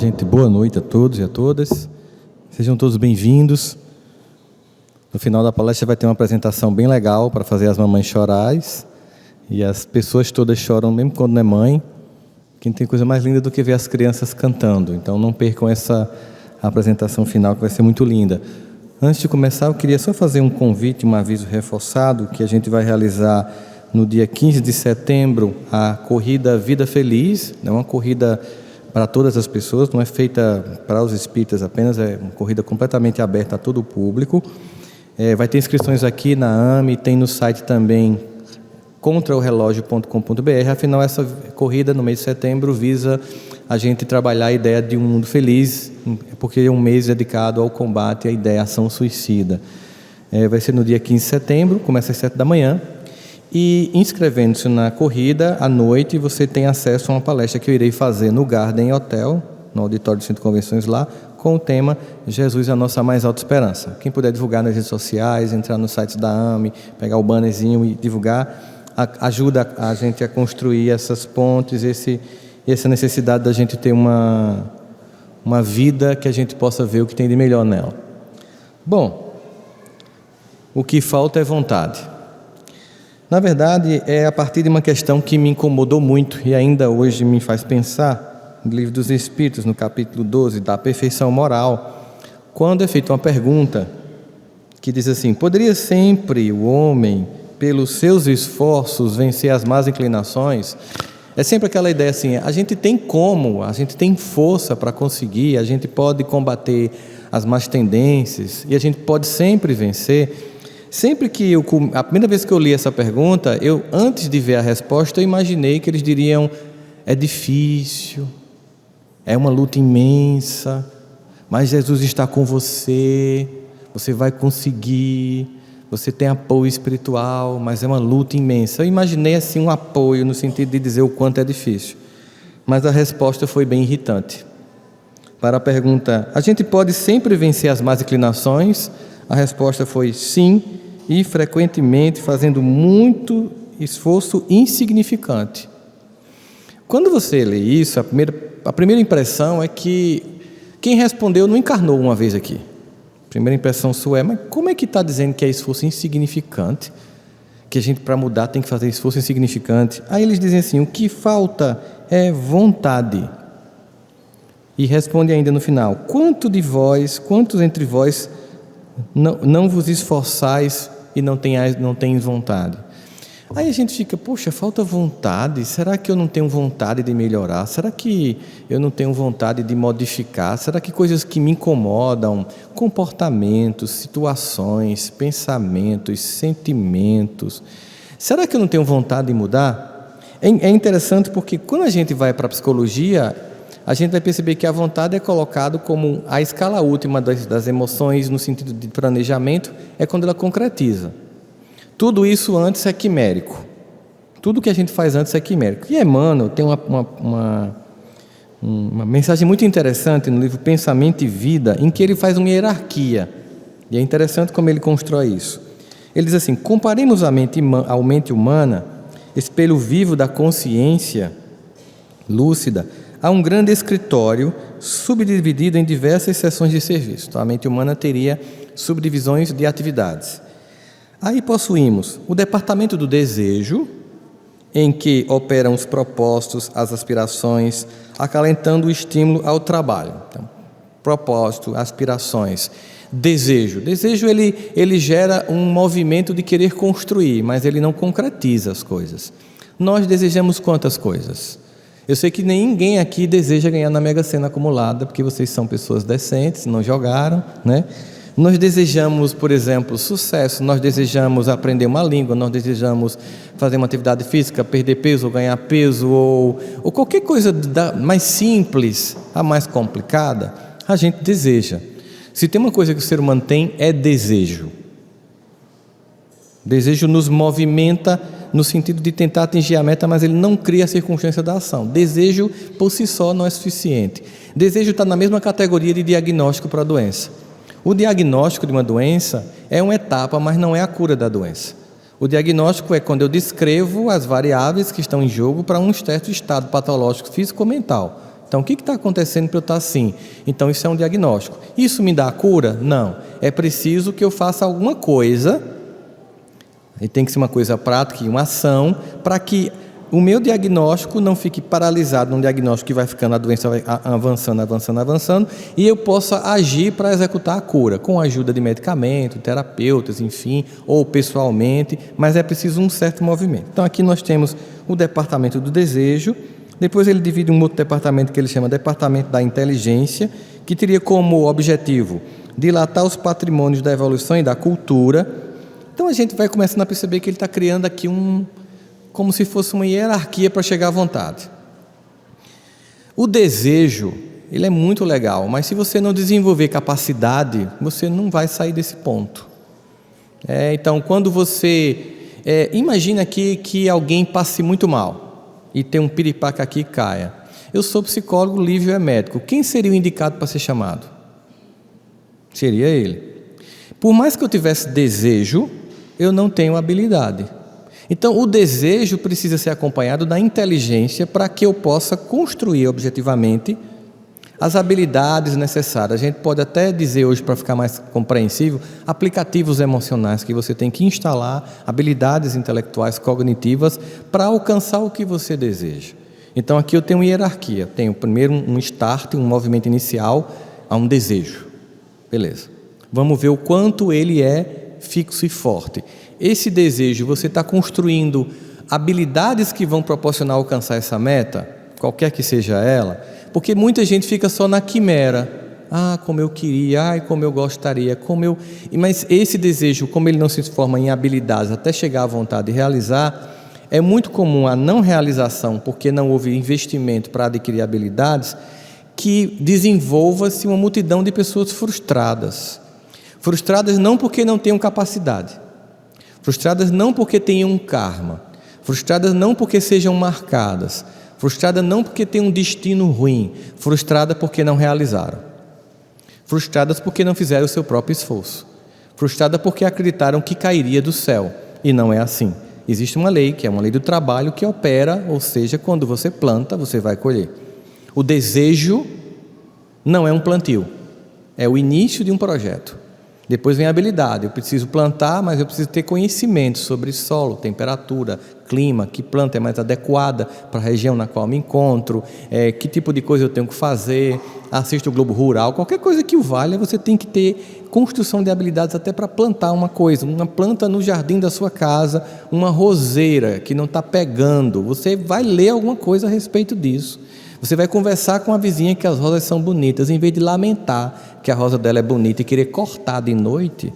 gente. Boa noite a todos e a todas. Sejam todos bem-vindos. No final da palestra vai ter uma apresentação bem legal para fazer as mamães chorais. E as pessoas todas choram, mesmo quando não é mãe. Que não tem coisa mais linda do que ver as crianças cantando. Então não percam essa apresentação final, que vai ser muito linda. Antes de começar, eu queria só fazer um convite, um aviso reforçado, que a gente vai realizar no dia 15 de setembro a corrida Vida Feliz. É uma corrida para todas as pessoas, não é feita para os espíritas apenas, é uma corrida completamente aberta a todo o público. Vai ter inscrições aqui na AME, tem no site também contraorelogio.com.br. Afinal, essa corrida no mês de setembro visa a gente trabalhar a ideia de um mundo feliz, porque é um mês dedicado ao combate à ideia ação suicida. Vai ser no dia 15 de setembro, começa às 7 da manhã. E inscrevendo-se na corrida, à noite, você tem acesso a uma palestra que eu irei fazer no Garden Hotel, no auditório do Centro de Convenções lá, com o tema Jesus é a nossa mais alta esperança. Quem puder divulgar nas redes sociais, entrar no site da AME, pegar o bannerzinho e divulgar, ajuda a gente a construir essas pontes, essa necessidade da gente ter uma vida que a gente possa ver o que tem de melhor nela. Bom, o que falta é vontade. Na verdade, é a partir de uma questão que me incomodou muito e ainda hoje me faz pensar, no Livro dos Espíritos, no capítulo 12, da perfeição moral, quando é feita uma pergunta que diz assim: poderia sempre o homem, pelos seus esforços, vencer as más inclinações? É sempre aquela ideia assim, a gente tem como, a gente tem força para conseguir, a gente pode combater as más tendências e a gente pode sempre vencer. Sempre que a primeira vez que eu li essa pergunta, antes de ver a resposta, eu imaginei que eles diriam: é difícil, é uma luta imensa, mas Jesus está com você, você vai conseguir, você tem apoio espiritual, mas é uma luta imensa. Eu imaginei assim um apoio no sentido de dizer o quanto é difícil, mas a resposta foi bem irritante. Para a pergunta: a gente pode sempre vencer as más inclinações? A resposta foi sim, e frequentemente fazendo muito esforço insignificante. Quando você lê isso, a primeira impressão é que quem respondeu não encarnou uma vez aqui. A primeira impressão sua é: mas como é que está dizendo que é esforço insignificante? Que a gente, para mudar, tem que fazer esforço insignificante? Aí eles dizem assim: o que falta é vontade. E responde ainda no final: quantos entre vós não vos esforçais e não tenhais vontade? Aí a gente fica: poxa, falta vontade? Será que eu não tenho vontade de melhorar? Será que eu não tenho vontade de modificar? Será que coisas que me incomodam, comportamentos, situações, pensamentos, sentimentos, será que eu não tenho vontade de mudar? É interessante porque quando a gente vai para a psicologia, a gente vai perceber que a vontade é colocado como a escala última das emoções, no sentido de planejamento, é quando ela concretiza. Tudo isso antes é quimérico. Tudo que a gente faz antes é quimérico. E Emmanuel tem uma mensagem muito interessante no livro Pensamento e Vida, em que ele faz uma hierarquia. E é interessante como ele constrói isso. Ele diz assim: comparemos a mente humana, espelho vivo da consciência lúcida, a um grande escritório subdividido em diversas seções de serviço. Então, a mente humana teria subdivisões de atividades. Aí possuímos o departamento do desejo, em que operam os propósitos, as aspirações, acalentando o estímulo ao trabalho. Então, propósito, aspirações, desejo. Desejo ele gera um movimento de querer construir, mas ele não concretiza as coisas. Nós desejamos quantas coisas? Eu sei que ninguém aqui deseja ganhar na Mega Sena acumulada, porque vocês são pessoas decentes, não jogaram, né? Nós desejamos, por exemplo, sucesso, nós desejamos aprender uma língua, nós desejamos fazer uma atividade física, perder peso ou ganhar peso, ou qualquer coisa mais simples, a mais complicada, a gente deseja. Se tem uma coisa que o ser humano tem, é desejo. Desejo nos movimenta no sentido de tentar atingir a meta, mas ele não cria a circunstância da ação. Desejo por si só não é suficiente. Desejo está na mesma categoria de diagnóstico para a doença. O diagnóstico de uma doença é uma etapa, mas não é a cura da doença. O diagnóstico é quando eu descrevo as variáveis que estão em jogo para um certo estado patológico físico ou mental. Então, o que está acontecendo para eu estar assim? Então, isso é um diagnóstico. Isso me dá a cura? Não. É preciso que eu faça alguma coisa, e tem que ser uma coisa prática e uma ação, para que o meu diagnóstico não fique paralisado num diagnóstico que vai ficando, a doença vai avançando, e eu possa agir para executar a cura, com a ajuda de medicamento, terapeutas, enfim, ou pessoalmente, mas é preciso um certo movimento. Então, aqui nós temos o departamento do desejo. Depois ele divide um outro departamento que ele chama departamento da inteligência, que teria como objetivo dilatar os patrimônios da evolução e da cultura. Então a gente vai começando a perceber que ele está criando aqui como se fosse uma hierarquia para chegar à vontade. O desejo, ele é muito legal, mas se você não desenvolver capacidade, você não vai sair desse ponto. Então, quando você... imagina aqui que alguém passe muito mal, e tem um piripaque aqui e caia. Eu sou psicólogo, Lívio é médico. Quem seria o indicado para ser chamado? Seria ele. Por mais que eu tivesse desejo, eu não tenho habilidade. Então, o desejo precisa ser acompanhado da inteligência para que eu possa construir objetivamente as habilidades necessárias. A gente pode até dizer hoje, para ficar mais compreensível, aplicativos emocionais que você tem que instalar, habilidades intelectuais, cognitivas, para alcançar o que você deseja. Então aqui eu tenho uma hierarquia. Tenho primeiro um start, um movimento inicial a um desejo. Beleza. Vamos ver o quanto ele é fixo e forte. Esse desejo, você está construindo habilidades que vão proporcionar alcançar essa meta, qualquer que seja ela. Porque muita gente fica só na quimera. Como eu queria, como eu gostaria, Mas esse desejo, como ele não se transforma em habilidades até chegar à vontade de realizar, é muito comum a não realização, porque não houve investimento para adquirir habilidades, que desenvolva-se uma multidão de pessoas frustradas. Frustradas não porque não tenham capacidade, frustradas não porque tenham um karma, frustradas não porque sejam marcadas, frustrada não porque tem um destino ruim, frustrada porque não realizaram, frustradas porque não fizeram o seu próprio esforço, frustrada porque acreditaram que cairia do céu, e não é assim. Existe uma lei, que é uma lei do trabalho, que opera, ou seja, quando você planta, você vai colher. O desejo não é um plantio, é o início de um projeto. Depois vem a habilidade. Eu preciso plantar, mas eu preciso ter conhecimento sobre solo, temperatura, clima, que planta é mais adequada para a região na qual me encontro, que tipo de coisa eu tenho que fazer, assisto o Globo Rural, qualquer coisa que o valha, você tem que ter construção de habilidades até para plantar uma coisa, uma planta no jardim da sua casa, uma roseira que não está pegando, você vai ler alguma coisa a respeito disso. Você vai conversar com a vizinha que as rosas são bonitas, em vez de lamentar que a rosa dela é bonita e querer cortar de noite,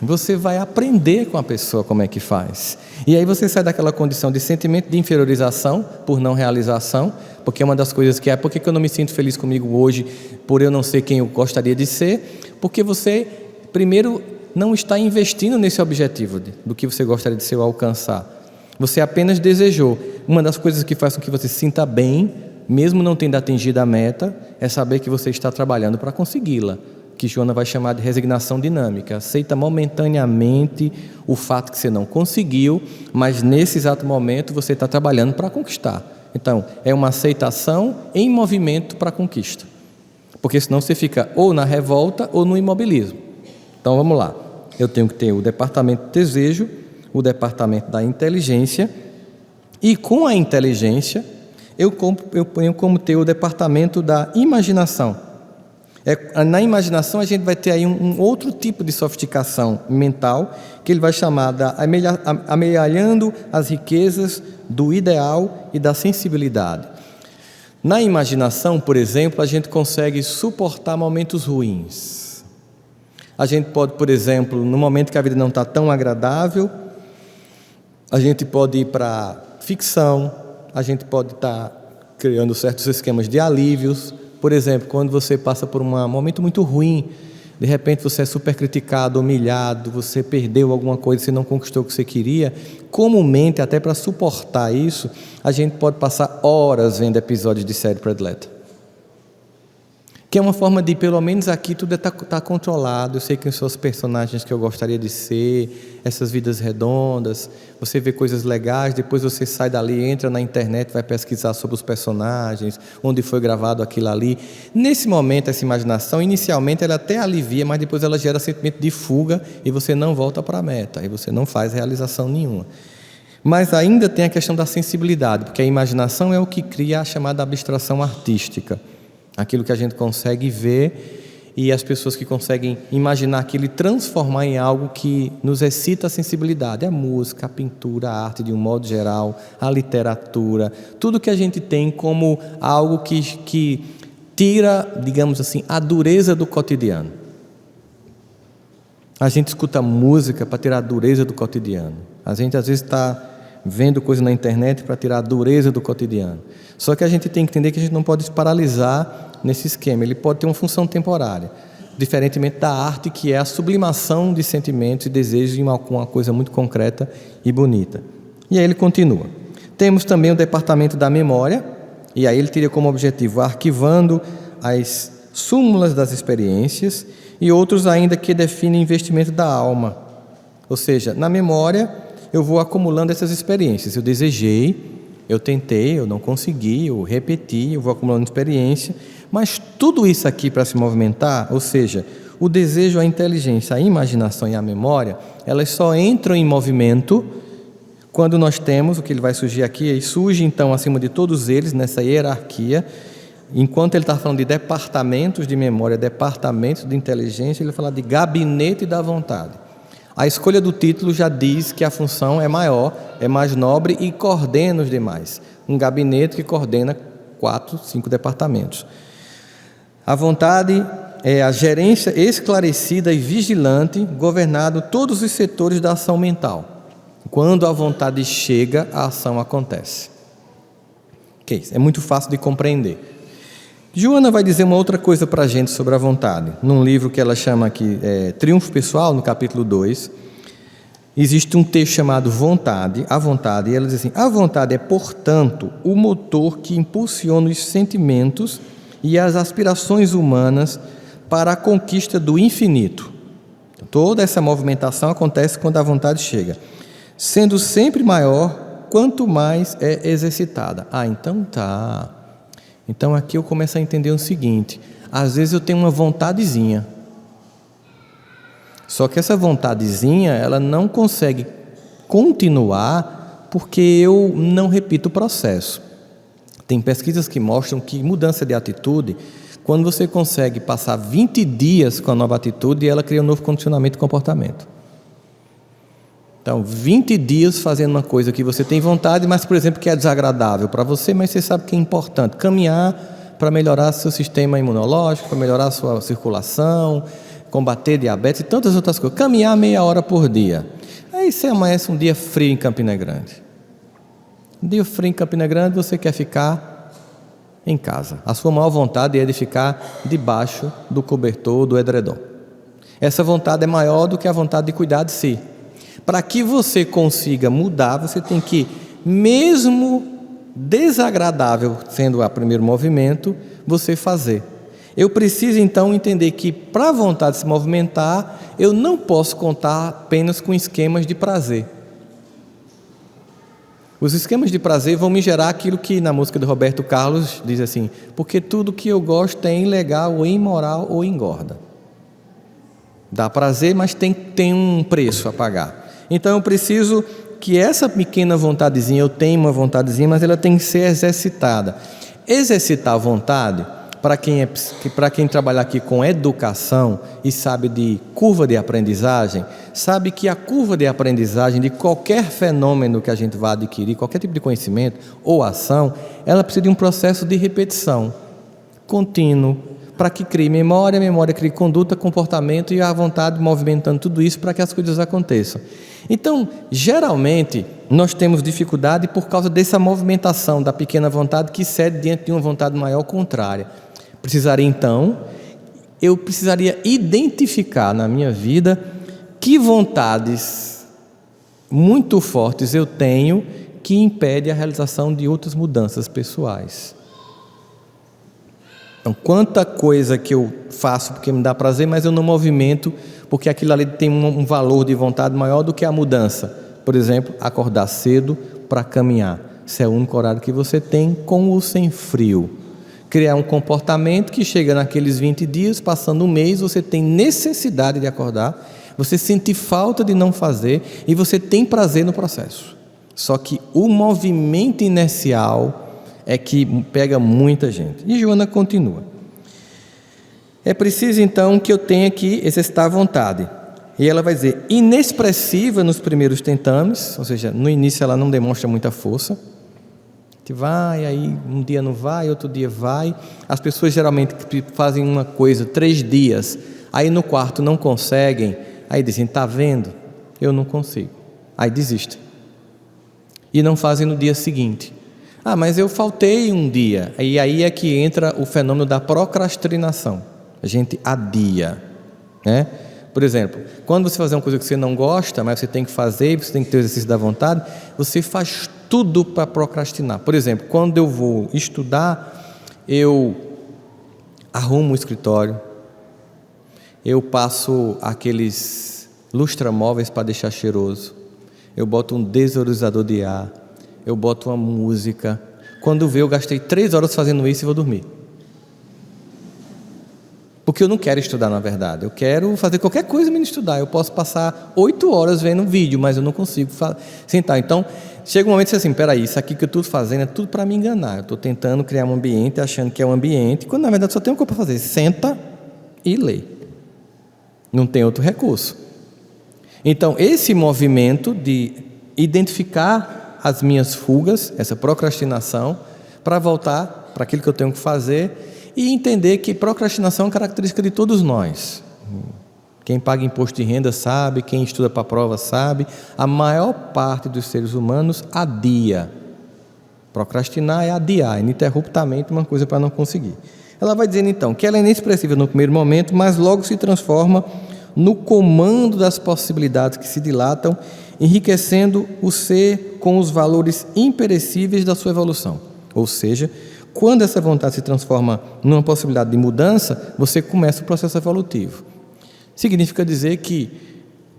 você vai aprender com a pessoa como é que faz. E aí você sai daquela condição de sentimento de inferiorização por não realização, porque é uma das coisas que é, por que eu não me sinto feliz comigo hoje, por eu não ser quem eu gostaria de ser, porque você, primeiro, não está investindo nesse objetivo do que você gostaria de ser ou alcançar. Você apenas desejou. Uma das coisas que faz com que você se sinta bem, mesmo não tendo atingido a meta, é saber que você está trabalhando para consegui-la, que Joana vai chamar de resignação dinâmica. Aceita momentaneamente o fato que você não conseguiu, mas nesse exato momento você está trabalhando para conquistar. Então, é uma aceitação em movimento para a conquista, porque senão você fica ou na revolta ou no imobilismo. Então vamos lá, eu tenho que ter o departamento do desejo, o departamento da inteligência, e com a inteligência eu ponho como ter o departamento da imaginação. Na imaginação a gente vai ter aí um outro tipo de sofisticação mental, que ele vai chamar de amealhando as riquezas do ideal e da sensibilidade. Na imaginação, por exemplo, a gente consegue suportar momentos ruins. A gente pode, por exemplo, no momento que a vida não está tão agradável, a gente pode ir para ficção, a gente pode estar criando certos esquemas de alívios. Por exemplo, quando você passa por um momento muito ruim, de repente você é super criticado, humilhado, você perdeu alguma coisa, você não conquistou o que você queria, comumente, até para suportar isso, a gente pode passar horas vendo episódios de série predileta. que é uma forma de, pelo menos aqui, tudo tá controlado. Eu sei quem são os personagens que eu gostaria de ser, essas vidas redondas. Você vê coisas legais, depois você sai dali, entra na internet, vai pesquisar sobre os personagens, onde foi gravado aquilo ali. Nesse momento, essa imaginação, inicialmente, ela até alivia, mas depois ela gera sentimento de fuga e você não volta para a meta, e você não faz realização nenhuma. Mas ainda tem a questão da sensibilidade, porque a imaginação é o que cria a chamada abstração artística. Aquilo que a gente consegue ver e as pessoas que conseguem imaginar aquilo e transformar em algo que nos excita a sensibilidade. A música, a pintura, a arte de um modo geral, a literatura, tudo que a gente tem como algo que tira, digamos assim, a dureza do cotidiano. A gente escuta música para tirar a dureza do cotidiano. A gente às vezes está vendo coisa na internet para tirar a dureza do cotidiano. Só que a gente tem que entender que a gente não pode se paralisar nesse esquema. Ele pode ter uma função temporária, diferentemente da arte, que é a sublimação de sentimentos e desejos em uma coisa muito concreta e bonita. E aí ele continua. Temos também o departamento da memória, e aí ele teria como objetivo arquivando as súmulas das experiências e outros ainda que definem investimento da alma. Ou seja, na memória eu vou acumulando essas experiências. Eu desejei, eu tentei, eu não consegui, eu repeti, eu vou acumulando experiência, mas tudo isso aqui para se movimentar, ou seja, o desejo, a inteligência, a imaginação e a memória, elas só entram em movimento quando nós temos, o que ele vai surgir aqui, e surge então acima de todos eles, nessa hierarquia, enquanto ele está falando de departamentos de memória, departamentos de inteligência, ele fala de gabinete da vontade. A escolha do título já diz que a função é maior, é mais nobre e coordena os demais. Um gabinete que coordena 4, 5 departamentos. A vontade é a gerência esclarecida e vigilante, governado todos os setores da ação mental. Quando a vontade chega, a ação acontece. É muito fácil de compreender. Joana vai dizer uma outra coisa para a gente sobre a vontade. Num livro que ela chama aqui Triunfo Pessoal, no capítulo 2, existe um texto chamado Vontade, a vontade, e ela diz assim: a vontade é, portanto, o motor que impulsiona os sentimentos e as aspirações humanas para a conquista do infinito. Toda essa movimentação acontece quando a vontade chega, sendo sempre maior quanto mais é exercitada. Então tá. Então aqui eu começo a entender o seguinte: às vezes eu tenho uma vontadezinha, só que essa vontadezinha ela não consegue continuar porque eu não repito o processo. Tem pesquisas que mostram que mudança de atitude, quando você consegue passar 20 dias com a nova atitude, ela cria um novo condicionamento de comportamento. Então, 20 dias fazendo uma coisa que você tem vontade, mas, por exemplo, que é desagradável para você, mas você sabe que é importante. Caminhar para melhorar seu sistema imunológico, para melhorar a sua circulação, combater diabetes e tantas outras coisas. Caminhar meia hora por dia. Aí você amanhece um dia frio em Campina Grande. Um dia frio em Campina Grande, você quer ficar em casa. A sua maior vontade é de ficar debaixo do cobertor, do edredom. Essa vontade é maior do que a vontade de cuidar de si. Para que você consiga mudar, você tem que, mesmo desagradável sendo o primeiro movimento, você fazer. Eu preciso então entender que para a vontade se movimentar, eu não posso contar apenas com esquemas de prazer. Os esquemas de prazer vão me gerar aquilo que na música do Roberto Carlos diz assim: porque tudo que eu gosto é ilegal ou imoral ou engorda. Dá prazer, mas tem um preço a pagar. Então eu preciso que essa pequena vontadezinha, eu tenho uma vontadezinha, mas ela tem que ser exercitada. Exercitar a vontade, para quem trabalha aqui com educação e sabe de curva de aprendizagem, sabe que a curva de aprendizagem de qualquer fenômeno que a gente vá adquirir, qualquer tipo de conhecimento ou ação, ela precisa de um processo de repetição contínuo, para que crie memória, a memória crie conduta, comportamento e a vontade movimentando tudo isso para que as coisas aconteçam. Então, geralmente, nós temos dificuldade por causa dessa movimentação da pequena vontade que cede diante de uma vontade maior contrária. Eu precisaria identificar na minha vida que vontades muito fortes eu tenho que impedem a realização de outras mudanças pessoais. Então, quanta coisa que eu faço porque me dá prazer, mas eu não movimento porque aquilo ali tem um valor de vontade maior do que a mudança. Por exemplo, acordar cedo para caminhar. Esse é o único horário que você tem, com ou sem frio. Criar um comportamento que chega naqueles 20 dias, passando um mês, você tem necessidade de acordar, você sente falta de não fazer e você tem prazer no processo. Só que o movimento inercial é que pega muita gente. E Joana continua. É preciso então que eu tenha que exercitar a vontade. E ela vai dizer, inexpressiva nos primeiros tentames, ou seja, no início ela não demonstra muita força. Vai, aí um dia não vai, outro dia vai. As pessoas geralmente fazem uma coisa 3 dias, aí no quarto não conseguem, aí dizem, está vendo? Eu não consigo. Aí desistem. E não fazem no dia seguinte. Mas eu faltei um dia. E aí é que entra o fenômeno da procrastinação. A gente adia, né? Por exemplo, quando você fazer uma coisa que você não gosta, mas você tem que fazer, você tem que ter o exercício da vontade, você faz tudo para procrastinar. Por exemplo, quando eu vou estudar, eu arrumo o escritório, eu passo aqueles lustramóveis para deixar cheiroso, eu boto um desodorizador de ar, eu boto uma música. Quando vê, eu gastei 3 horas fazendo isso e vou dormir. Porque eu não quero estudar, na verdade. Eu quero fazer qualquer coisa menos estudar. Eu posso passar 8 horas vendo um vídeo, mas eu não consigo sentar. Então, chega um momento que você assim, peraí, isso aqui que eu estou fazendo é tudo para me enganar. Eu estou tentando criar um ambiente, achando que é um ambiente, quando na verdade só tem uma coisa para fazer. Senta e lê. Não tem outro recurso. Então, esse movimento de identificar as minhas fugas, essa procrastinação, para voltar para aquilo que eu tenho que fazer e entender que procrastinação é uma característica de todos nós. Quem paga imposto de renda sabe, quem estuda para a prova sabe, a maior parte dos seres humanos adia. Procrastinar é adiar, ininterruptamente uma coisa para não conseguir. Ela vai dizendo então que ela é inexpressiva no primeiro momento, mas logo se transforma no comando das possibilidades que se dilatam, enriquecendo o ser com os valores imperecíveis da sua evolução. Ou seja, quando essa vontade se transforma numa possibilidade de mudança, você começa o processo evolutivo. Significa dizer que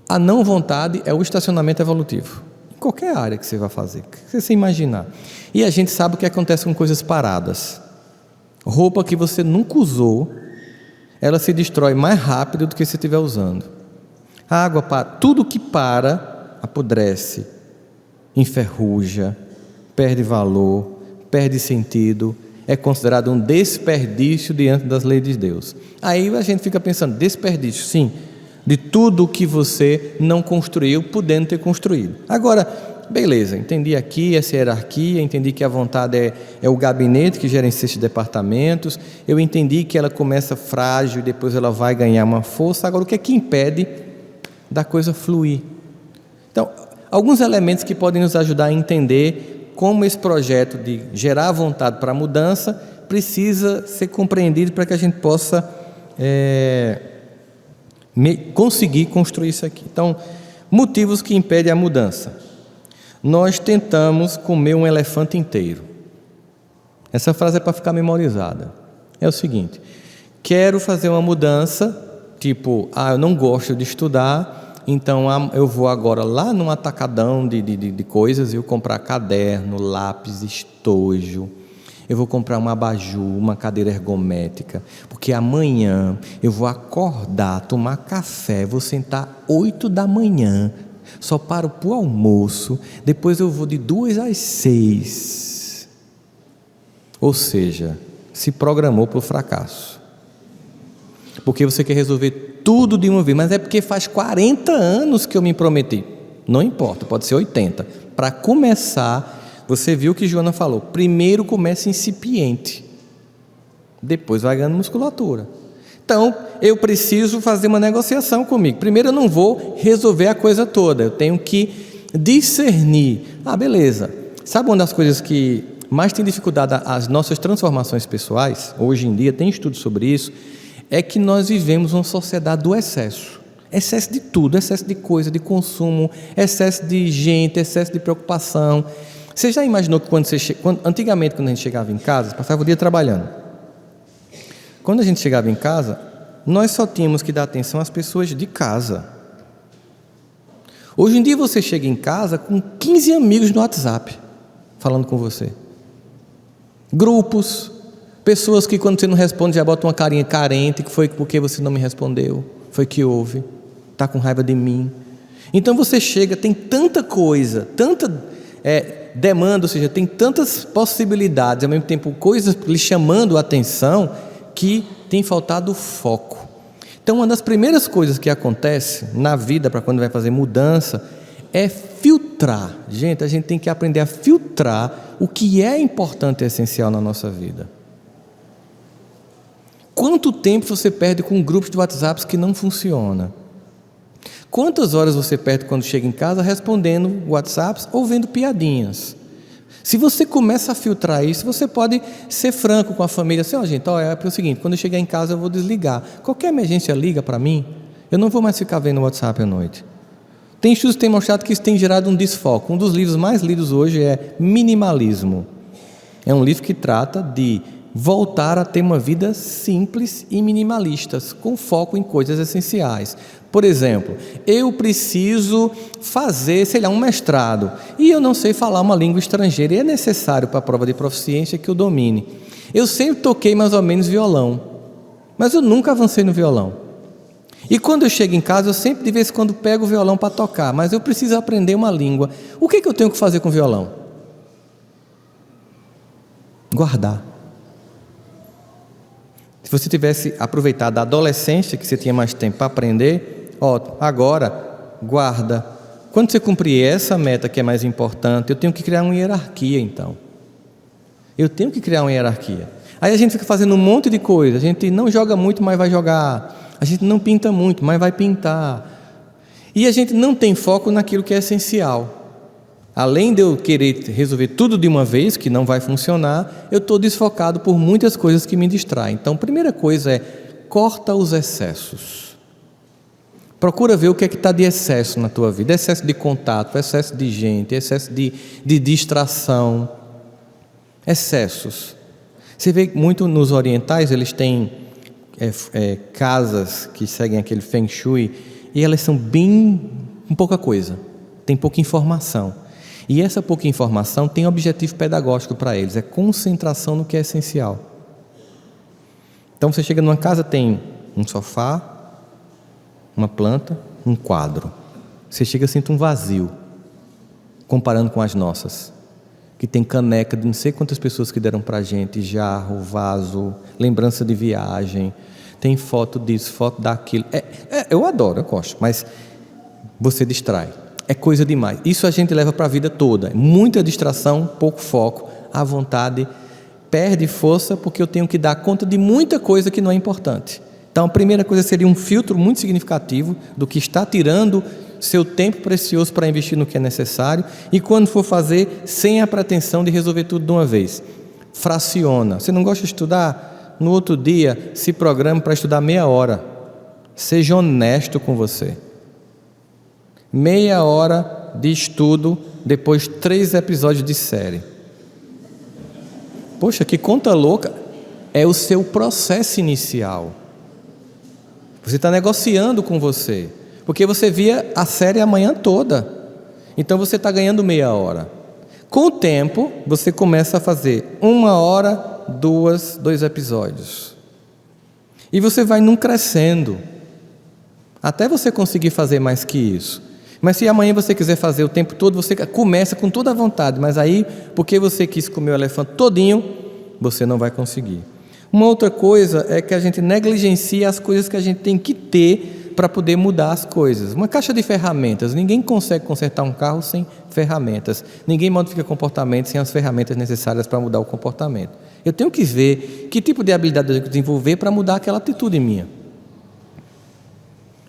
a não vontade é o estacionamento evolutivo. Em qualquer área que você vai fazer, o que você imaginar. E a gente sabe o que acontece com coisas paradas. Roupa que você nunca usou, ela se destrói mais rápido do que se estiver usando. A água para, tudo que para, apodrece, enferruja, perde valor, perde sentido, é considerado um desperdício diante das leis de Deus. Aí a gente fica pensando, desperdício, sim, de tudo que você não construiu, podendo ter construído. Agora, beleza, entendi aqui essa hierarquia, entendi que a vontade é o gabinete que gerencia esses departamentos, eu entendi que ela começa frágil e depois ela vai ganhar uma força. Agora, o que é que impede da coisa fluir? Então, alguns elementos que podem nos ajudar a entender como esse projeto de gerar vontade para a mudança precisa ser compreendido para que a gente possa conseguir construir isso aqui. Então, motivos que impedem a mudança. Nós tentamos comer um elefante inteiro. Essa frase é para ficar memorizada. É o seguinte, quero fazer uma mudança, tipo, eu não gosto de estudar, então eu vou agora lá num atacadão de coisas, eu comprar caderno, lápis, estojo, eu vou comprar um abajur, uma cadeira ergométrica, porque amanhã eu vou acordar, tomar café, vou sentar 8 da manhã, só paro para o almoço, depois eu vou de 2 às 6. Ou seja, se programou para o fracasso, porque você quer resolver tudo de uma vez, mas é porque faz 40 anos que eu me prometi. Não importa, pode ser 80. Para começar, você viu o que Joana falou, primeiro começa incipiente, depois vai ganhando musculatura. Então, eu preciso fazer uma negociação comigo. Primeiro eu não vou resolver a coisa toda, eu tenho que discernir. Beleza, sabe uma das coisas que mais tem dificuldade as nossas transformações pessoais, hoje em dia tem estudos sobre isso, é que nós vivemos uma sociedade do excesso. Excesso de tudo, excesso de coisa, de consumo, excesso de gente, excesso de preocupação. Você já imaginou que antigamente, quando a gente chegava em casa, passava o dia trabalhando. Quando a gente chegava em casa, nós só tínhamos que dar atenção às pessoas de casa. Hoje em dia você chega em casa com 15 amigos no WhatsApp, falando com você. Grupos, pessoas que quando você não responde já botam uma carinha carente, que foi porque você não me respondeu, foi que houve, está com raiva de mim. Então você chega, tem tanta coisa, tanta demanda, ou seja, tem tantas possibilidades, ao mesmo tempo coisas lhe chamando a atenção, que tem faltado foco. Então uma das primeiras coisas que acontece na vida, para quando vai fazer mudança, é filtrar. Gente, a gente tem que aprender a filtrar o que é importante e essencial na nossa vida. Quanto tempo você perde com grupos de WhatsApp que não funcionam? Quantas horas você perde quando chega em casa respondendo WhatsApps ou vendo piadinhas? Se você começa a filtrar isso, você pode ser franco com a família. Assim, gente, é o seguinte, quando eu chegar em casa eu vou desligar. Qualquer emergência liga para mim, eu não vou mais ficar vendo o WhatsApp à noite. Tem estudos que têm mostrado que isso tem gerado um desfoque. Um dos livros mais lidos hoje é Minimalismo. É um livro que trata de voltar a ter uma vida simples e minimalista, com foco em coisas essenciais. Por exemplo, eu preciso fazer, um mestrado, e eu não sei falar uma língua estrangeira, e é necessário para a prova de proficiência que eu domine. Eu sempre toquei mais ou menos violão, mas eu nunca avancei no violão. E quando eu chego em casa, eu sempre de vez em quando pego o violão para tocar, mas eu preciso aprender uma língua. O que eu tenho que fazer com o violão? Guardar. Se você tivesse aproveitado a adolescência, que você tinha mais tempo para aprender, agora, guarda. Quando você cumprir essa meta que é mais importante, eu tenho que criar uma hierarquia, então. Eu tenho que criar uma hierarquia. Aí a gente fica fazendo um monte de coisa, a gente não joga muito, mas vai jogar. A gente não pinta muito, mas vai pintar. E a gente não tem foco naquilo que é essencial. Além de eu querer resolver tudo de uma vez, que não vai funcionar, eu estou desfocado por muitas coisas que me distraem. Então, a primeira coisa é, corta os excessos. Procura ver o que é que está de excesso na tua vida. Excesso de contato, excesso de gente, excesso de distração. Excessos. Você vê muito nos orientais, eles têm casas que seguem aquele Feng Shui, e elas são bem com pouca coisa, tem pouca informação. E essa pouca informação tem objetivo pedagógico para eles, é concentração no que é essencial. Então você chega numa casa, tem um sofá, uma planta, um quadro. Você chega e sente um vazio, comparando com as nossas, que tem caneca de não sei quantas pessoas que deram para a gente, jarro, vaso, lembrança de viagem, tem foto disso, foto daquilo. Eu adoro, eu gosto, mas você distrai. É coisa demais. Isso a gente leva para a vida toda. Muita distração, pouco foco, a vontade perde força porque eu tenho que dar conta de muita coisa que não é importante. Então a primeira coisa seria um filtro muito significativo do que está tirando seu tempo precioso para investir no que é necessário, e quando for fazer, sem a pretensão de resolver tudo de uma vez. Fraciona. Você não gosta de estudar? No outro dia, se programe para estudar meia hora. Seja honesto com você. Meia hora de estudo, depois 3 episódios de série. Poxa, que conta louca. É o seu processo inicial. Você está negociando com você, porque você via a série a manhã toda. Então você está ganhando meia hora. Com o tempo, você começa a fazer 1 hora, 2 episódios. E você vai num crescendo, até você conseguir fazer mais que isso. Mas se amanhã você quiser fazer o tempo todo, você começa com toda a vontade, mas aí, porque você quis comer o elefante todinho, você não vai conseguir. Uma outra coisa é que a gente negligencia as coisas que a gente tem que ter para poder mudar as coisas. Uma caixa de ferramentas, ninguém consegue consertar um carro sem ferramentas. Ninguém modifica comportamento sem as ferramentas necessárias para mudar o comportamento. Eu tenho que ver que tipo de habilidade eu tenho que desenvolver para mudar aquela atitude minha.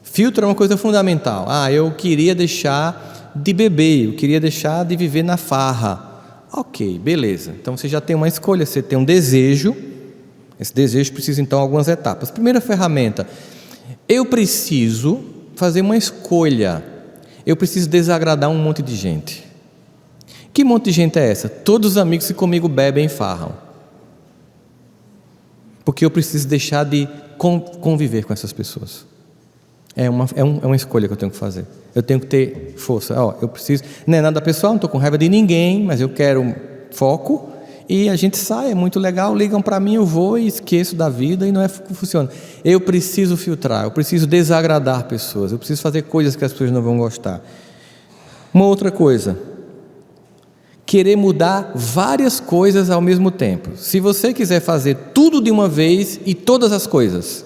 Filtro é uma coisa fundamental. Eu queria deixar de beber, eu queria deixar de viver na farra. Ok, beleza. Então você já tem uma escolha, você tem um desejo. Esse desejo precisa então de algumas etapas. Primeira ferramenta, eu preciso fazer uma escolha. Eu preciso desagradar um monte de gente. Que monte de gente é essa? Todos os amigos que comigo bebem e farram. porque eu preciso deixar de conviver com essas pessoas. É uma escolha que eu tenho que fazer. Eu tenho que ter força. Eu preciso, não é nada pessoal, não estou com raiva de ninguém, mas eu quero foco, e a gente sai, é muito legal, ligam para mim, eu vou e esqueço da vida, e não é que funciona. Eu preciso filtrar, eu preciso desagradar pessoas, eu preciso fazer coisas que as pessoas não vão gostar. Uma outra coisa, querer mudar várias coisas ao mesmo tempo. Se você quiser fazer tudo de uma vez e todas as coisas,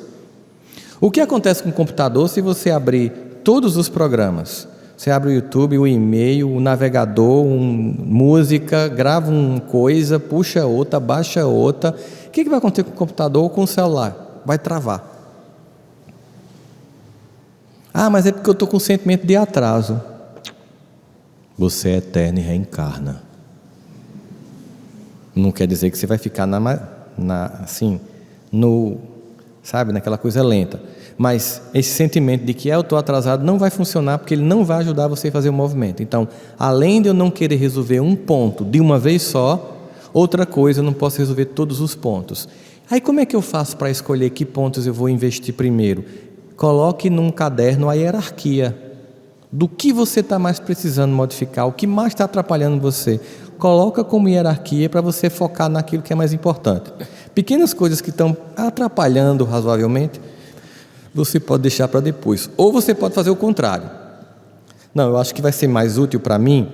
o que acontece com o computador se você abrir todos os programas? Você abre o YouTube, o e-mail, o navegador, música, grava uma coisa, puxa outra, baixa outra. O que vai acontecer com o computador ou com o celular? Vai travar. Mas é porque eu estou com sentimento de atraso. Você é eterno e reencarna. Não quer dizer que você vai ficar naquela coisa lenta. Mas esse sentimento de que eu estou atrasado não vai funcionar, porque ele não vai ajudar você a fazer o movimento. Então, além de eu não querer resolver um ponto de uma vez só, outra coisa, eu não posso resolver todos os pontos. Aí como é que eu faço para escolher que pontos eu vou investir primeiro? Coloque num caderno a hierarquia do que você está mais precisando modificar, o que mais está atrapalhando você. Coloca como hierarquia para você focar naquilo que é mais importante. Pequenas coisas que estão atrapalhando razoavelmente, você pode deixar para depois. Ou você pode fazer o contrário. Não, eu acho que vai ser mais útil para mim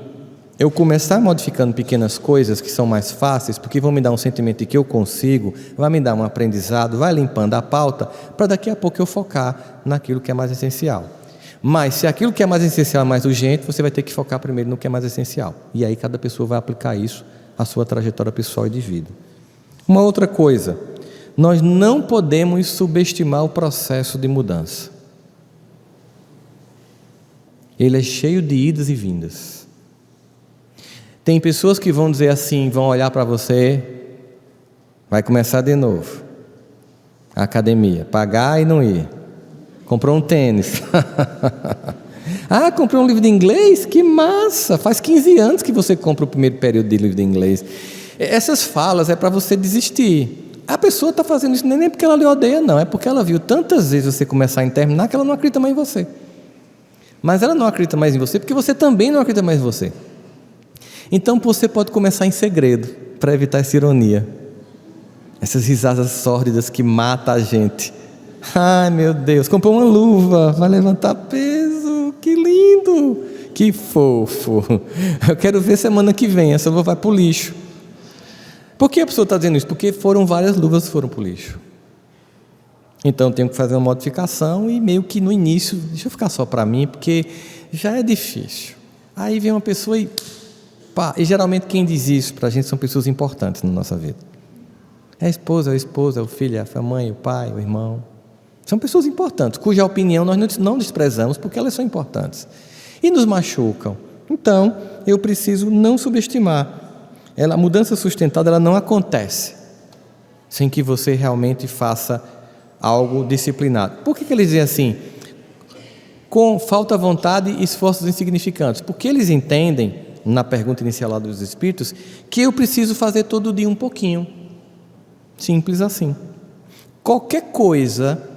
eu começar modificando pequenas coisas que são mais fáceis, porque vão me dar um sentimento de que eu consigo, vai me dar um aprendizado, vai limpando a pauta, para daqui a pouco eu focar naquilo que é mais essencial. Mas se aquilo que é mais essencial é mais urgente, você vai ter que focar primeiro no que é mais essencial. E aí cada pessoa vai aplicar isso à sua trajetória pessoal e de vida. Uma outra coisa, nós não podemos subestimar o processo de mudança. Ele é cheio de idas e vindas. Tem pessoas que vão dizer assim, vão olhar para você, vai começar de novo. A academia, pagar e não ir. Comprou um tênis. Comprou um livro de inglês? Que massa! Faz 15 anos que você compra o primeiro período de livro de inglês. Essas falas é para você desistir. A pessoa está fazendo isso nem porque ela lhe odeia, não. É porque ela viu tantas vezes você começar e terminar que ela não acredita mais em você. Mas ela não acredita mais em você porque você também não acredita mais em você. Então você pode começar em segredo, para evitar essa ironia. Essas risadas sórdidas que matam a gente. Ai, meu Deus, comprou uma luva, vai levantar peso, que lindo, que fofo. Eu quero ver semana que vem, essa luva vai para o lixo. Por que a pessoa está dizendo isso? Porque várias luvas foram para o lixo. Então eu tenho que fazer uma modificação e meio que no início, deixa eu ficar só para mim, porque já é difícil. Aí vem uma pessoa e geralmente quem diz isso para a gente são pessoas importantes na nossa vida. É a esposa, é o esposo, é o filho, é a mãe, o pai, o irmão. São pessoas importantes, cuja opinião nós não desprezamos, porque elas são importantes. E nos machucam. Então, eu preciso não subestimar. A mudança sustentada ela não acontece sem que você realmente faça algo disciplinado. Por que eles dizem assim? Com falta de vontade e esforços insignificantes. Porque eles entendem, na pergunta inicial lá dos Espíritos, que eu preciso fazer todo dia um pouquinho. Simples assim. Qualquer coisa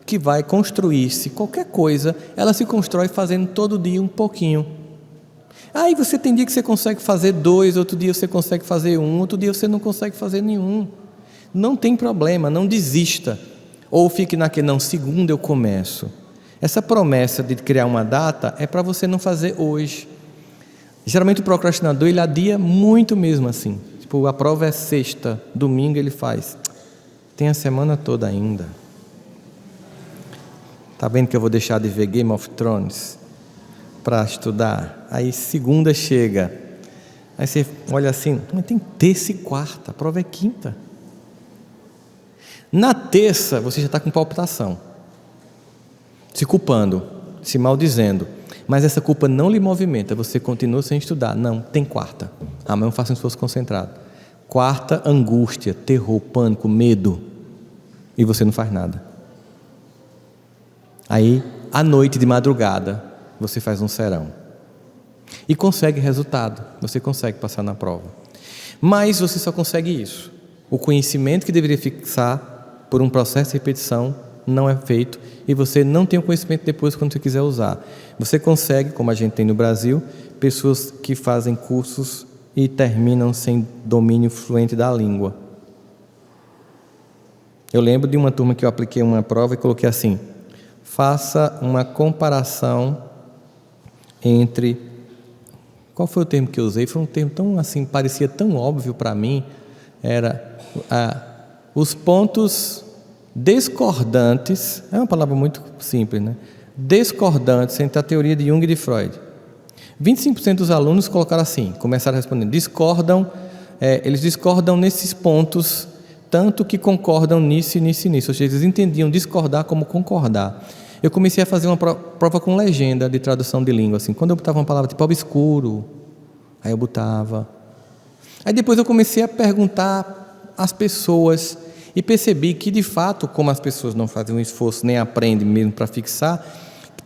que vai construir-se, qualquer coisa, ela se constrói fazendo todo dia um pouquinho. Aí você tem dia que você consegue fazer 2, outro dia você consegue fazer 1, outro dia você não consegue fazer nenhum. Não tem problema, não desista. Ou fique naquele, não, segunda eu começo. Essa promessa de criar uma data é para você não fazer hoje. Geralmente o procrastinador, ele adia muito mesmo assim. Tipo, a prova é sexta, domingo ele faz. Tem a semana toda ainda. Tá vendo que eu vou deixar de ver Game of Thrones para estudar? Aí segunda chega. Aí você olha assim, mas tem terça e quarta, a prova é quinta. Na terça você já está com palpitação, se culpando, se maldizendo. Mas essa culpa não lhe movimenta, você continua sem estudar. Não, tem quarta. Amanhã eu faço um esforço concentrado. Quarta, angústia, terror, pânico, medo. E você não faz nada. Aí, à noite de madrugada, você faz um serão. E consegue resultado, você consegue passar na prova. Mas você só consegue isso. O conhecimento que deveria fixar por um processo de repetição, não é feito, e você não tem o conhecimento depois quando você quiser usar. Você consegue, como a gente tem no Brasil, pessoas que fazem cursos e terminam sem domínio fluente da língua. Eu lembro de uma turma que eu apliquei uma prova e coloquei assim: faça uma comparação entre... Qual foi o termo que eu usei? Foi um termo tão assim, parecia tão óbvio para mim. Era os pontos discordantes, é uma palavra muito simples, né? Discordantes entre a teoria de Jung e de Freud. 25% dos alunos colocaram assim, começaram a responder, eles discordam nesses pontos, tanto que concordam nisso e nisso e nisso. Ou seja, eles entendiam discordar como concordar. Eu comecei a fazer uma prova com legenda de tradução de língua, assim. Quando eu botava uma palavra tipo obscuro, aí eu botava. Aí depois eu comecei a perguntar às pessoas e percebi que, de fato, como as pessoas não fazem um esforço, nem aprendem mesmo para fixar,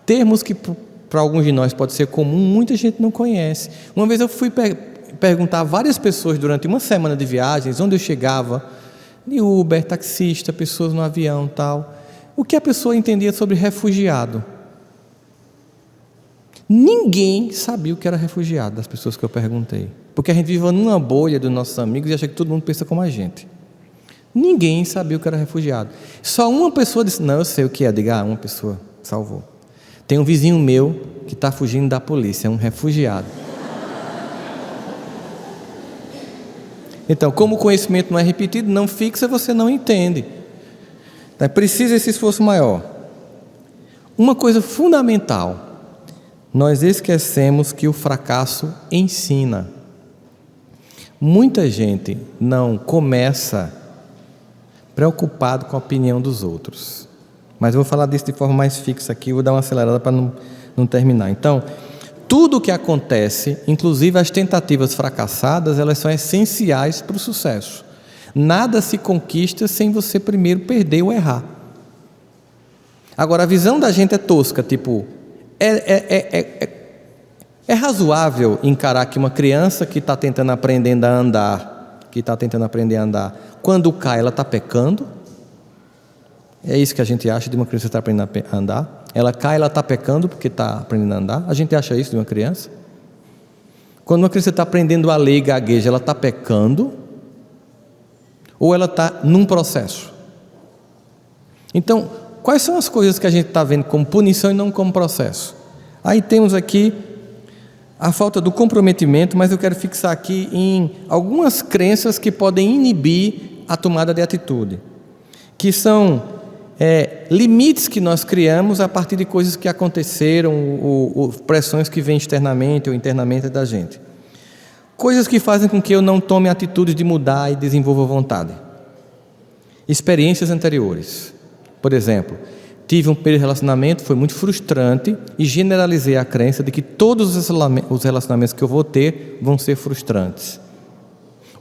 termos que para alguns de nós pode ser comum, muita gente não conhece. Uma vez eu fui perguntar a várias pessoas durante uma semana de viagens, onde eu chegava, de Uber, taxista, pessoas no avião, tal, o que a pessoa entendia sobre refugiado. Ninguém sabia o que era refugiado, das pessoas que eu perguntei, porque a gente vive numa bolha dos nossos amigos e acha que todo mundo pensa como a gente. Ninguém sabia o que era refugiado. Só uma pessoa disse: não, eu sei o que é. Diga, uma pessoa salvou. Tem um vizinho meu que está fugindo da polícia, é um refugiado. Então, como o conhecimento não é repetido, não fixa, você não entende. Então, precisa esse esforço maior. Uma coisa fundamental: nós esquecemos que o fracasso ensina. Muita gente não começa preocupado com a opinião dos outros. Mas eu vou falar disso de forma mais fixa aqui, vou dar uma acelerada para não terminar. Então, tudo o que acontece, inclusive as tentativas fracassadas, elas são essenciais para o sucesso. Nada se conquista sem você primeiro perder ou errar. Agora, a visão da gente é tosca, tipo, é razoável encarar que uma criança que está tentando aprender a andar, quando cai, ela está pecando? É isso que a gente acha de uma criança que está aprendendo a andar? Ela cai, ela está pecando porque está aprendendo a andar? A gente acha isso de uma criança? Quando uma criança está aprendendo a ler e gagueja, ela está pecando? Ou ela está num processo? Então, quais são as coisas que a gente está vendo como punição e não como processo? Aí temos aqui a falta do comprometimento, mas eu quero fixar aqui em algumas crenças que podem inibir a tomada de atitude, que são limites que nós criamos a partir de coisas que aconteceram, ou pressões que vêm externamente ou internamente da gente. Coisas que fazem com que eu não tome atitudes de mudar e desenvolva vontade. Experiências anteriores. Por exemplo, tive um período de relacionamento, foi muito frustrante e generalizei a crença de que todos os relacionamentos que eu vou ter vão ser frustrantes.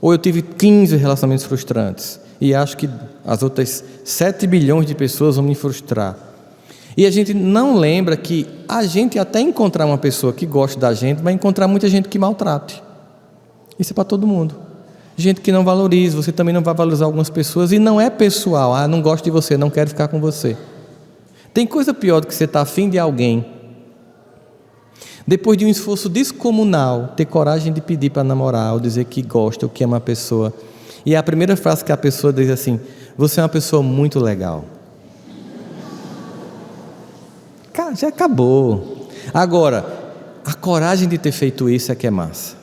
Ou eu tive 15 relacionamentos frustrantes e acho que as outras 7 bilhões de pessoas vão me frustrar. E a gente não lembra que a gente até encontrar uma pessoa que goste da gente, vai encontrar muita gente que maltrate. Isso é para todo mundo. Gente que não valoriza, você também não vai valorizar algumas pessoas, e não é pessoal, não gosto de você, não quero ficar com você. Tem coisa pior do que você estar afim de alguém, depois de um esforço descomunal, ter coragem de pedir para namorar, ou dizer que gosta, ou que ama a pessoa, e a primeira frase que a pessoa diz assim: você é uma pessoa muito legal. Cara, já acabou. Agora, a coragem de ter feito isso é que é massa.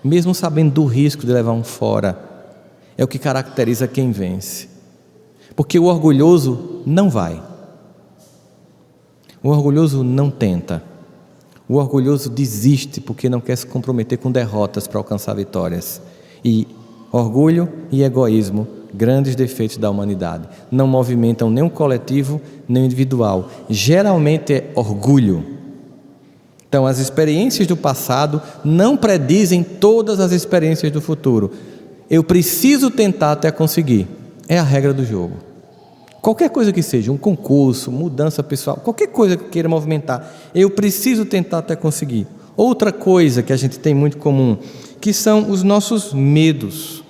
Mesmo sabendo do risco de levar um fora, é o que caracteriza quem vence. Porque o orgulhoso não vai. O orgulhoso não tenta. O orgulhoso desiste porque não quer se comprometer com derrotas para alcançar vitórias. E orgulho e egoísmo, grandes defeitos da humanidade, não movimentam nem o coletivo, nem o individual. Geralmente é orgulho. Então, as experiências do passado não predizem todas as experiências do futuro. Eu preciso tentar até conseguir. É a regra do jogo. Qualquer coisa que seja, um concurso, mudança pessoal, qualquer coisa que queira movimentar, eu preciso tentar até conseguir. Outra coisa que a gente tem muito comum, que são os nossos medos.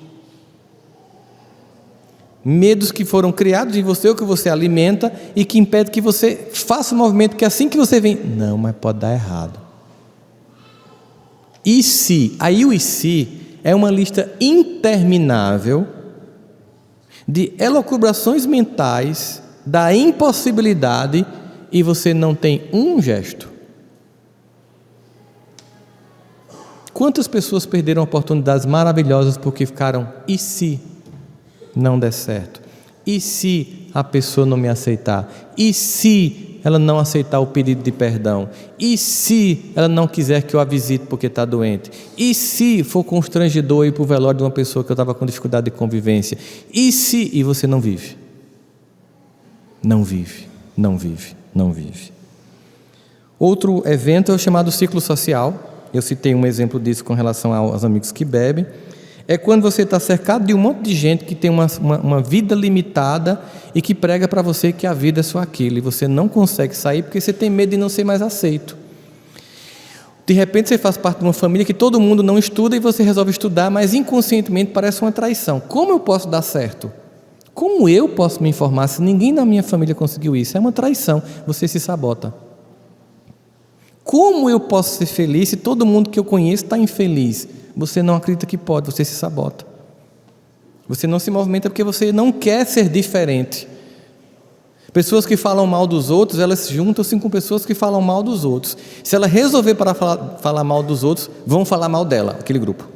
Medos que foram criados em você ou que você alimenta e que impedem que você faça um movimento que assim que você vem, não, mas pode dar errado. E se? Aí o e se é uma lista interminável de elucubrações mentais da impossibilidade e você não tem um gesto. Quantas pessoas perderam oportunidades maravilhosas porque ficaram, e se não der certo? E se a pessoa não me aceitar? E se ela não aceitar o pedido de perdão? E se ela não quiser que eu a visite porque está doente? E se for constrangedor ir para o velório de uma pessoa que eu estava com dificuldade de convivência? E se... E você não vive. Não vive, não vive, não vive. Outro evento é o chamado ciclo social. Eu citei um exemplo disso com relação aos amigos que bebem. É quando você está cercado de um monte de gente que tem uma vida limitada e que prega para você que a vida é só aquilo, e você não consegue sair porque você tem medo de não ser mais aceito. De repente você faz parte de uma família que todo mundo não estuda e você resolve estudar, mas inconscientemente parece uma traição. Como eu posso dar certo? Como eu posso me informar se ninguém na minha família conseguiu isso? É uma traição, você se sabota. Como eu posso ser feliz se todo mundo que eu conheço está infeliz? Você não acredita que pode, você se sabota. Você não se movimenta porque você não quer ser diferente. Pessoas que falam mal dos outros, elas juntam-se com pessoas que falam mal dos outros. Se ela resolver para falar mal dos outros, vão falar mal dela, aquele grupo.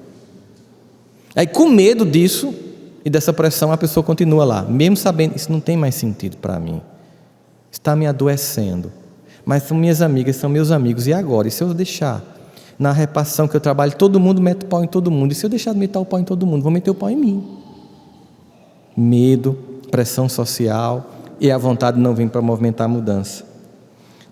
Aí com medo disso e dessa pressão, a pessoa continua lá, mesmo sabendo, isso não tem mais sentido para mim. Está me adoecendo. Mas são minhas amigas, são meus amigos, e agora? E se eu deixar? Na repartição que eu trabalho, todo mundo mete o pau em todo mundo, e se eu deixar de meter o pau em todo mundo, vou meter o pau em mim. Medo, pressão social, e a vontade não vem para movimentar a mudança.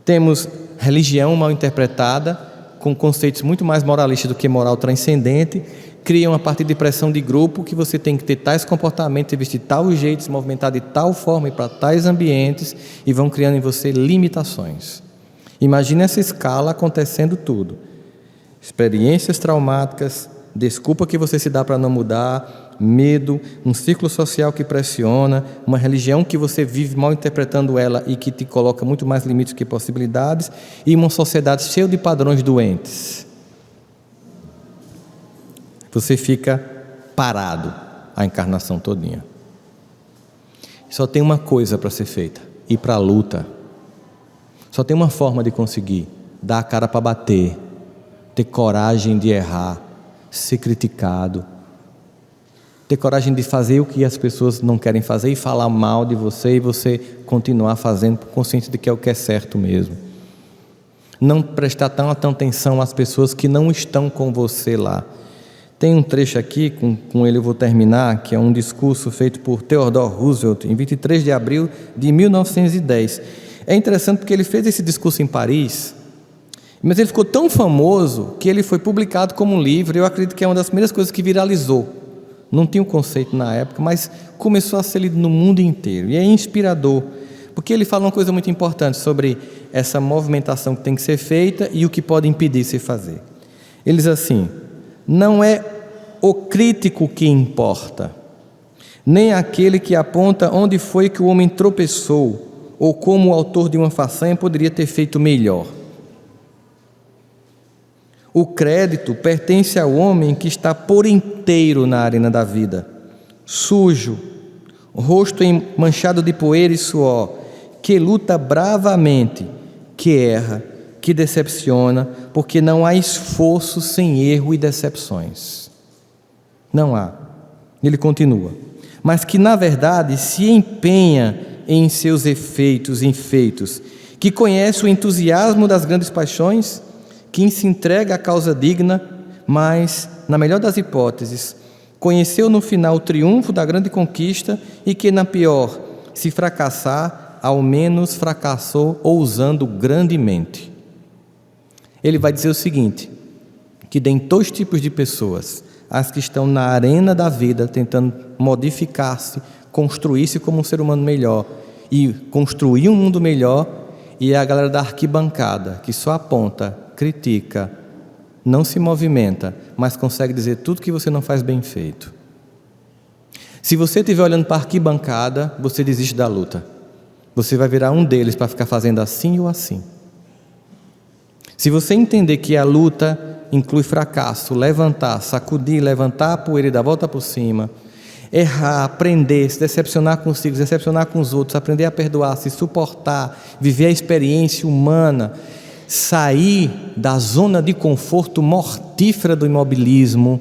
Temos religião mal interpretada, com conceitos muito mais moralistas do que moral transcendente, criam a partir de pressão de grupo que você tem que ter tais comportamentos, vestir tal jeito, se movimentar de tal forma e para tais ambientes, e vão criando em você limitações. Imagine essa escala acontecendo tudo. Experiências traumáticas, desculpa que você se dá para não mudar, medo, um ciclo social que pressiona, uma religião que você vive mal interpretando ela e que te coloca muito mais limites que possibilidades, e uma sociedade cheia de padrões doentes. Você fica parado a encarnação todinha. Só tem uma coisa para ser feita: ir para a luta. Só tem uma forma de conseguir: dar a cara para bater, ter coragem de errar, ser criticado, ter coragem de fazer o que as pessoas não querem fazer e falar mal de você, e você continuar fazendo consciente de que é o que é certo mesmo. Não prestar tanta atenção às pessoas que não estão com você lá. Tem um trecho aqui, com ele eu vou terminar, que é um discurso feito por Theodore Roosevelt em 23 de abril de 1910. É interessante porque ele fez esse discurso em Paris, mas ele ficou tão famoso que ele foi publicado como um livro. Eu acredito que é uma das primeiras coisas que viralizou. Não tinha o conceito na época, mas começou a ser lido no mundo inteiro, e é inspirador, porque ele fala uma coisa muito importante sobre essa movimentação que tem que ser feita e o que pode impedir se fazer. Ele diz assim: não é o crítico que importa, nem aquele que aponta onde foi que o homem tropeçou, ou como o autor de uma façanha poderia ter feito melhor. O crédito pertence ao homem que está por inteiro na arena da vida, sujo, rosto manchado de poeira e suor, que luta bravamente, que erra, que decepciona, porque não há esforço sem erro e decepções. Não há. Ele continua: mas que na verdade se empenha em seus efeitos e enfeitos, que conhece o entusiasmo das grandes paixões, que se entrega à causa digna, mas, na melhor das hipóteses, conheceu no final o triunfo da grande conquista, e que na pior, se fracassar, ao menos fracassou ousando grandemente. Ele vai dizer o seguinte: que tem dois tipos de pessoas: as que estão na arena da vida tentando modificar-se, construir-se como um ser humano melhor e construir um mundo melhor, e a galera da arquibancada, que só aponta, critica, não se movimenta, mas consegue dizer tudo que você não faz bem feito. Se você estiver olhando para a arquibancada, você desiste da luta. Você vai virar um deles para ficar fazendo assim ou assim. Se você entender que a luta inclui fracasso, levantar, sacudir, levantar a poeira e dar a volta por cima, errar, aprender, se decepcionar consigo, se decepcionar com os outros, aprender a perdoar, se suportar, viver a experiência humana, sair da zona de conforto mortífera do imobilismo,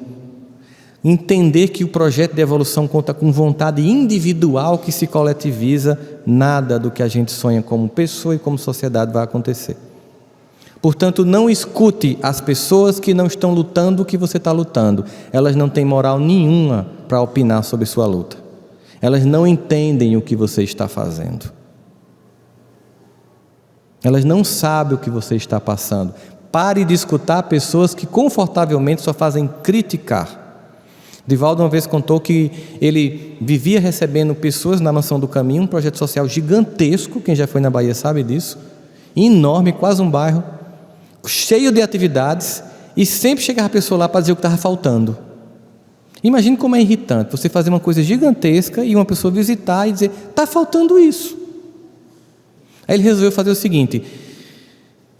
entender que o projeto de evolução conta com vontade individual que se coletiviza, nada do que a gente sonha como pessoa e como sociedade vai acontecer. Portanto, não escute as pessoas que não estão lutando o que você está lutando. Elas não têm moral nenhuma para opinar sobre sua luta. Elas não entendem o que você está fazendo. Elas não sabem o que você está passando. Pare de escutar pessoas que confortavelmente só fazem criticar. Divaldo uma vez contou que ele vivia recebendo pessoas na Mansão do Caminho, um projeto social gigantesco, quem já foi na Bahia sabe disso, enorme, quase um bairro, cheio de atividades, e sempre chegava a pessoa lá para dizer o que estava faltando. Imagine como é irritante você fazer uma coisa gigantesca e uma pessoa visitar e dizer, está faltando isso. Aí ele resolveu fazer o seguinte: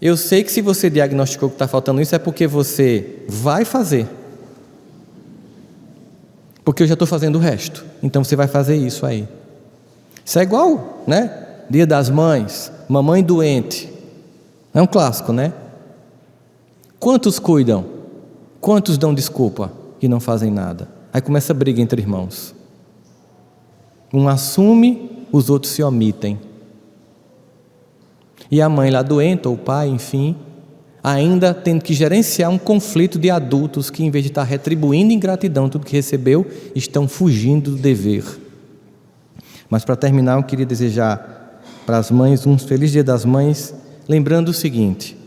eu sei que se você diagnosticou que está faltando isso é porque você vai fazer, porque eu já estou fazendo o resto, então você vai fazer isso aí. Isso é igual, né? Dia das Mães, mamãe doente, é um clássico, né? Quantos cuidam? Quantos dão desculpa e não fazem nada? Aí começa a briga entre irmãos. Um assume, os outros se omitem. E a mãe lá doente, ou o pai, enfim, ainda tendo que gerenciar um conflito de adultos que, em vez de estar retribuindo em gratidão tudo que recebeu, estão fugindo do dever. Mas para terminar, eu queria desejar para as mães um feliz Dia das Mães, lembrando o seguinte: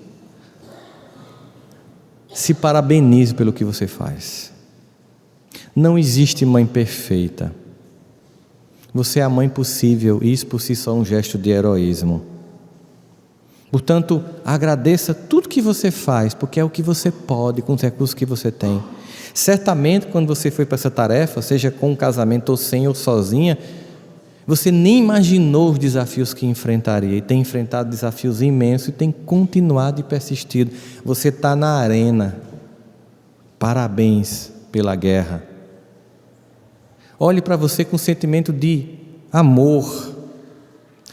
se parabenize pelo que você faz. Não existe mãe perfeita. Você é a mãe possível, e isso por si só é um gesto de heroísmo. Portanto, agradeça tudo que você faz, porque é o que você pode, com os recursos que você tem. Certamente, quando você foi para essa tarefa, seja com um casamento ou sem, ou sozinha, você nem imaginou os desafios que enfrentaria, e tem enfrentado desafios imensos, e tem continuado e persistido. Você está na arena. Parabéns pela guerra. Olhe para você com sentimento de amor.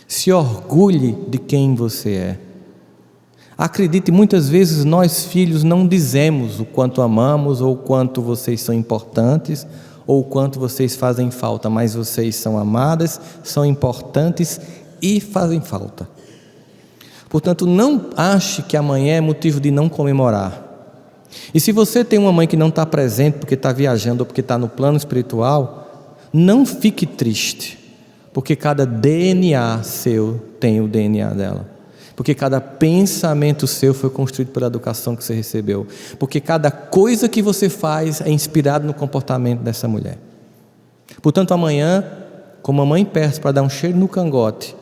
Se orgulhe de quem você é. Acredite, muitas vezes nós filhos não dizemos o quanto amamos, ou o quanto vocês são importantes, ou o quanto vocês fazem falta, mas vocês são amadas, são importantes e fazem falta. Portanto, não ache que amanhã é motivo de não comemorar. E se você tem uma mãe que não está presente porque está viajando ou porque está no plano espiritual, não fique triste, porque cada DNA seu tem o DNA dela. Porque cada pensamento seu foi construído pela educação que você recebeu. Porque cada coisa que você faz é inspirado no comportamento dessa mulher. Portanto, amanhã, com a mamãe perto para dar um cheiro no cangote,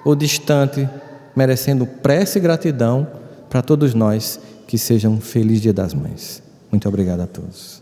ou distante, merecendo prece e gratidão, para todos nós, que seja um feliz Dia das Mães. Muito obrigado a todos.